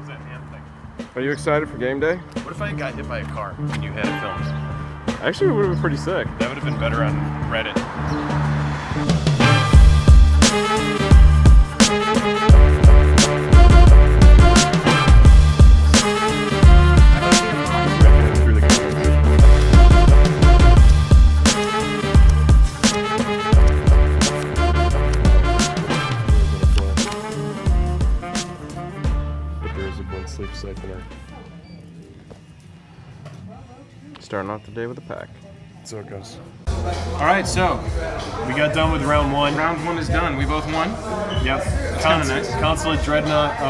Close that damn thing. Are you excited for game day? What if I got hit by a car and you had it filmed? Actually, it would have been pretty sick. That would have been better on Reddit. Sleep siphoner. Starting off the day with a pack. So it goes. All right, so we got done with round one. Round one is done. We both won. Yep. That's kind of nice. Consulate Dreadnought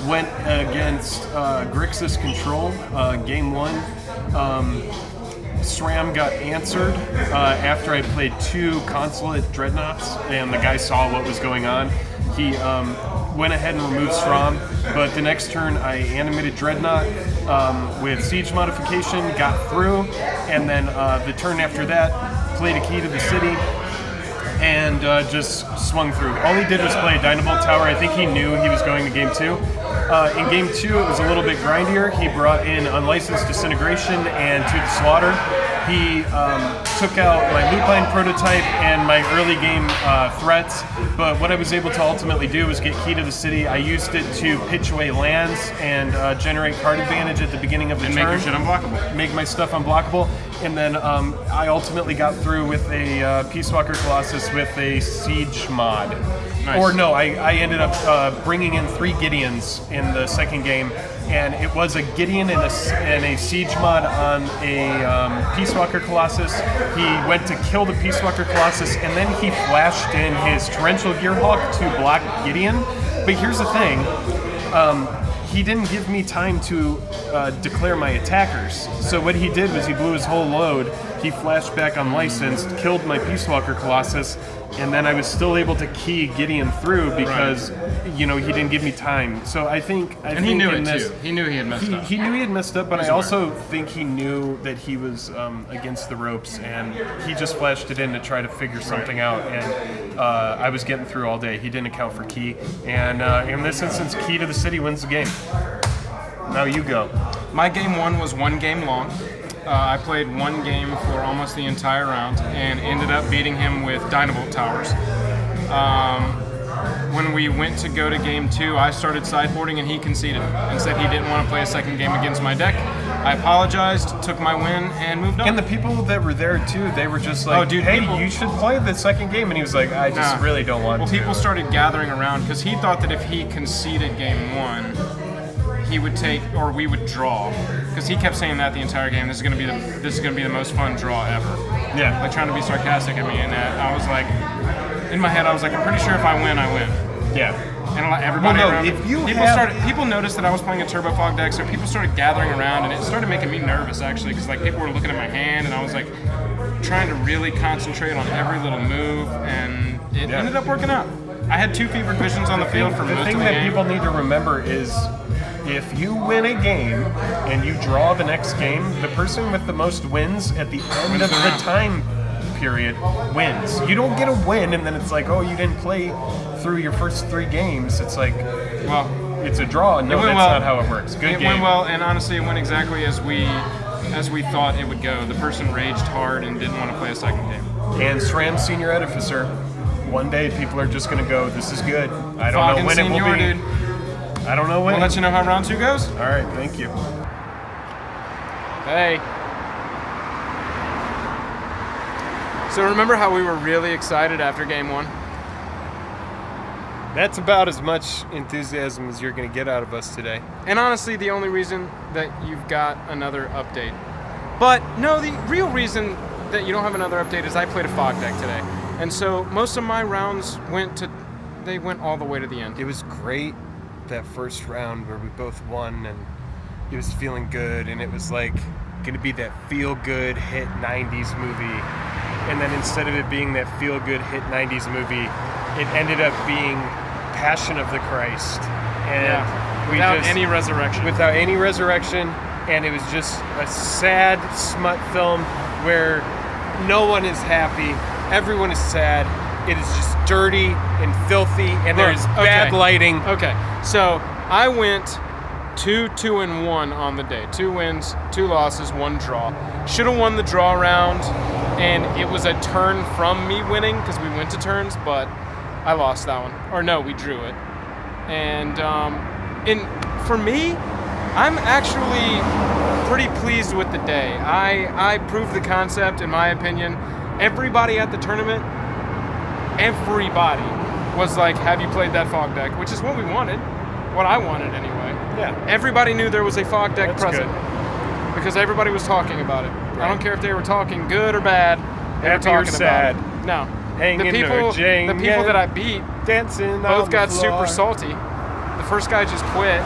went against Grixis Control. Game one. Sram got answered after I played 2 Consulate Dreadnoughts, and the guy saw what was going on. He went ahead and removed Sram, but the next turn I animated Dreadnought with Siege modification, got through, and then the turn after that, played a key to the city, and just swung through. All he did was play a Dynavolt Tower. I think he knew he was going to game 2. In game 2, it was a little bit grindier. He brought in Unlicensed Disintegration and To the Slaughter. He took out my Lupine prototype and my early game threats, but what I was able to ultimately do was get key to the city. I used it to pitch away lands and generate card advantage at the beginning of the turn. And make your shit unblockable. Make my stuff unblockable. And then I ultimately got through with a Peace Walker Colossus with a Siege mod. Nice. Or no, I ended up bringing in 3 Gideons in the second game, and it was a Gideon and a Siege mod on a Peace Walker Colossus. He went to kill the Peace Walker Colossus, and then he flashed in his Torrential Gearhawk to block Gideon. But here's the thing. He didn't give me time to declare my attackers. So what he did was he blew his whole load, he flashed back Unlicensed, killed my Peace Walker Colossus, and then I was still able to key Gideon through because, he didn't give me time. So I think he knew it too. He knew he had messed up. He knew he had messed up, but I also think he knew that he was against the ropes, and he just flashed it in to try to figure something out. And I was getting through all day. He didn't account for key, and in this instance, key to the city wins the game. Now you go. My game 1 was 1 game long. I played 1 game for almost the entire round and ended up beating him with Dynavolt Towers. When we went to go to game 2, I started sideboarding and he conceded and said he didn't want to play a second game against my deck. I apologized, took my win, and moved on. And the people that were there too, they were just like, hey, you should play the second game. And he was like, I just really don't want to. Well, people started gathering around because he thought that if he conceded game 1, he would take, or we would draw, because he kept saying that the entire game. This is gonna be the most fun draw ever. Yeah. Like trying to be sarcastic at me, and I was like, in my head, I was like, I'm pretty sure if I win, I win. Yeah. And everybody around, if you people noticed that I was playing a Turbo Fog deck, so people started gathering around, and it started making me nervous actually, because like people were looking at my hand, and I was like trying to really concentrate on every little move, and it ended up working out. I had 2 fevered visions on the field for most of the game. The thing that people need to remember is, if you win a game and you draw the next game, the person with the most wins at the end of the time period wins. You don't get a win and then it's like, oh, you didn't play through your first 3 games. It's like, well, it's a draw. No, that's not how it works. Good game. It went well, and honestly, it went exactly as we thought it would go. The person raged hard and didn't want to play a second game. And SRAM Senior Edificer, one day people are just going to go, this is good. I don't know when it will be. Dude. I don't know when. We'll let you know how round 2 goes. All right, thank you. Hey. So remember how we were really excited after game 1? That's about as much enthusiasm as you're going to get out of us today. And honestly, the only reason that you've got another update. But no, the real reason that you don't have another update is I played a fog deck today. And so most of my rounds went all the way to the end. It was great. That first round where we both won and it was feeling good, and it was like going to be that feel-good hit 90s movie, and then instead of it being that feel-good hit 90s movie, it ended up being Passion of the Christ, and without any resurrection, and it was just a sad smut film where no one is happy, everyone is sad. It is just dirty and filthy, and there's bad lighting. Okay, so I went 2-2-1 on the day. 2 wins, 2 losses, 1 draw. Should have won the draw round, and it was a turn from me winning because we went to turns, but I lost that one. Or no, we drew it. And for me, I'm actually pretty pleased with the day. I proved the concept, in my opinion. Everybody at the tournament, everybody was like, have you played that fog deck? Which is what we wanted. What I wanted anyway. Yeah. Everybody knew there was a fog deck That's present. good. Because everybody was talking about it. Right. I don't care if they were talking good or bad. They were Happy or talking sad. about it. No. Hanging the people or janging. the people that I beat Dancing both on got the floor. super salty. The first guy just quit.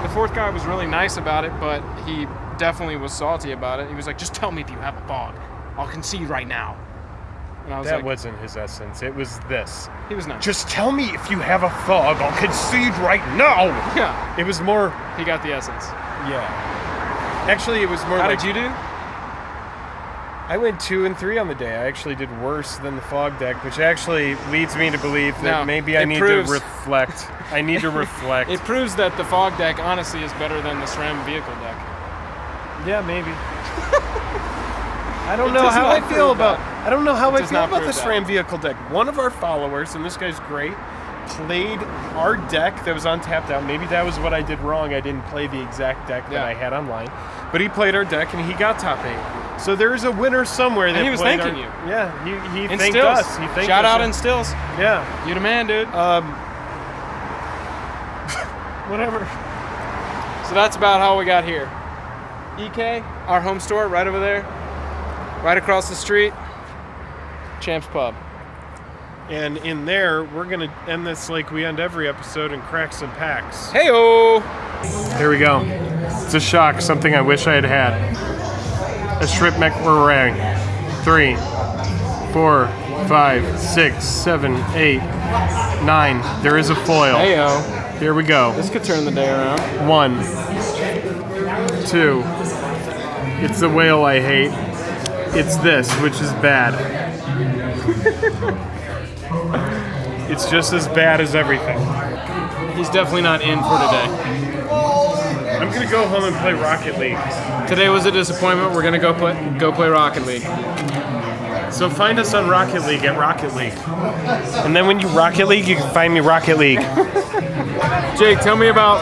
The fourth guy was really nice about it, but he definitely was salty about it. He was like, just tell me if you have a fog. I'll concede right now. And I was That like, wasn't his essence. It was this. he was nice. Just tell me if you have a fog. I'll concede right now. Yeah. It was more. He got the essence. Yeah. Actually, it was more. How like, did you do? I went 2 and 3 on the day. I actually did worse than the fog deck, which actually leads me to believe that No, maybe I it need proves- to reflect. I need to reflect. It proves that the fog deck honestly is better than the SRAM vehicle deck. Yeah, maybe. I don't It know does how not I feel prove about. that. I don't know how I does feel not about the prove that. SRAM vehicle deck. One of our followers, and this guy's great, played our deck that was on tapped out. Maybe that was what I did wrong. I didn't play the exact deck that Yeah. I had online, but he played our deck and he got top 8. So there is a winner somewhere. That he was played thanking our, you. Yeah, he In thanked stills. us. He thanked Shout us. out in stills. Yeah. You the man, dude. Whatever. So that's about how we got here. EK, our home store, right over there. Right across the street. Champs Pub. And in there, we're gonna end this like we end every episode and crack some packs. Hey-o! Here we go. It's a shock, something I wish I had had. A strip meringue. 3, 4, 5, 6, 7, 8, 9. There is a foil. Hey-o. Here we go. This could turn the day around. 1, 2. It's the whale I hate. It's this, which is bad. It's just as bad as everything. He's definitely not in for today. I'm gonna go home and play Rocket League. Today was a disappointment. We're gonna go play Rocket League. So find us on Rocket League at Rocket League. And then when you Rocket League, you can find me Rocket League. Jake, tell me about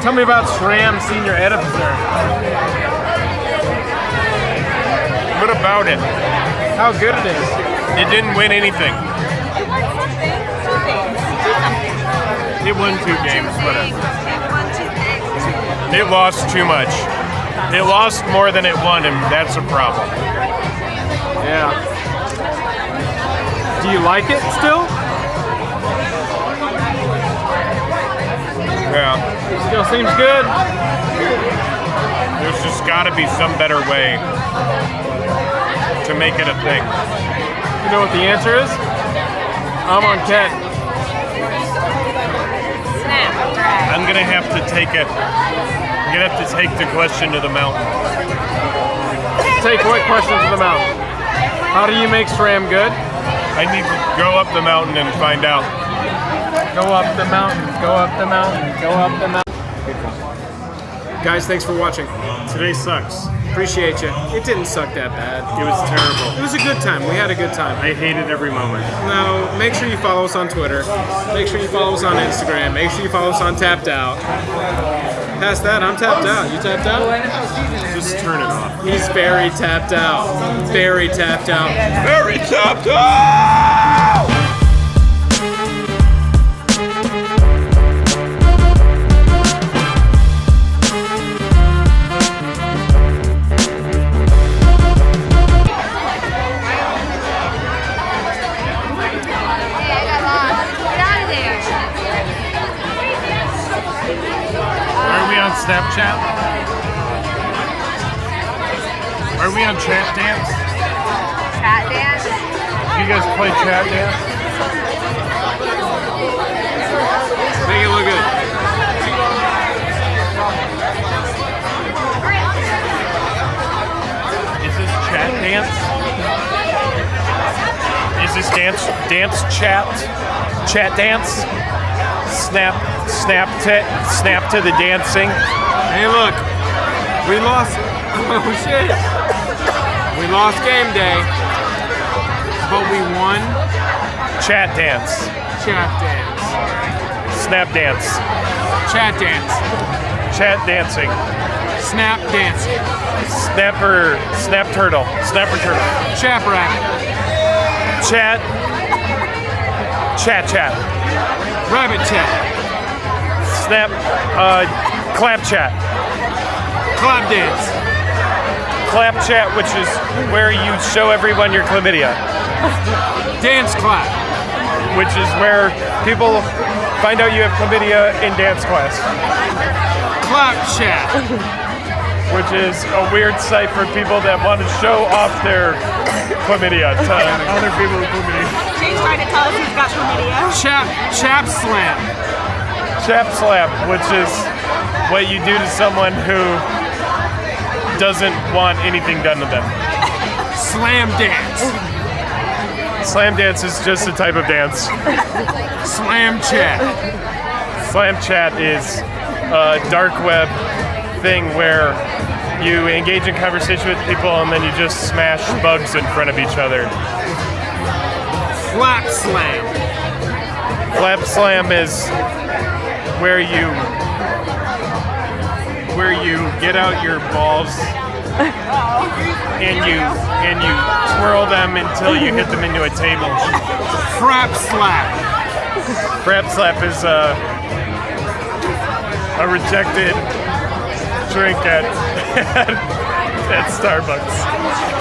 SRAM Senior Ed Officer. What about it? How good it is. It didn't win anything. It won something. 2 things. 2 something. It won 2 games, whatever. It won 2 things. It lost too much. It lost more than it won, and that's a problem. Yeah. Do you like it still? Yeah. Still seems good. There's just gotta be some better way to make it a thing. You know what the answer is? I'm on Ket. Snap. Drag. I'm gonna have to take it. I'm gonna have to take the question to the mountain. Take what question to the mountain? How do you make SRAM good? I need to go up the mountain and find out. Go up the mountain, go up the mountain, go up the mountain. Guys, thanks for watching. Today sucks. Appreciate you. It didn't suck that bad. It was terrible. It was a good time. We had a good time. I hated every moment. Now, make sure you follow us on Twitter. Make sure you follow us on Instagram. Make sure you follow us on Tapped Out. Past that, I'm tapped out. You tapped out? Just turn it off. He's very tapped out. Very tapped out. Very tapped out! Hey, I got lost. Get out of there. Are we on Snapchat? Are we on Chat Dance? Chat dance. You guys play Chat Dance? Make it look good. Is this Chat Dance? Is this dance chat? Chat Dance? Snap snap to the dancing. Hey, look, we lost. Oh shit! We lost game day, but we won. Chat dance. Chat dance. Snap dance. Chat dance. Chat dancing. Snap dancing. Snap turtle. Snapper turtle. Chap rabbit. Chat. Rabbit chat. Snap. Clap chat. Clap dance. Clap chat, which is where you show everyone your chlamydia. Dance clap. Which is where people find out you have chlamydia in dance class. Clap chat. Which is a weird site for people that want to show off their chlamydia to other people with chlamydia. Shane's trying to tell us he's got chlamydia. Chap slam. Chap slap, which is what you do to someone who doesn't want anything done to them. Slam dance. Slam dance is just a type of dance. Slam chat. Slam chat is a dark web thing where you engage in conversation with people and then you just smash bugs in front of each other. Flap slam. Flap slam is where you get out your balls and you twirl them until you hit them into a table. Frap slap. Frap slap is a rejected drink at Starbucks.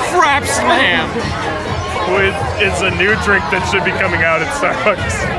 Frap slam. Which is a new drink that should be coming out at Starbucks.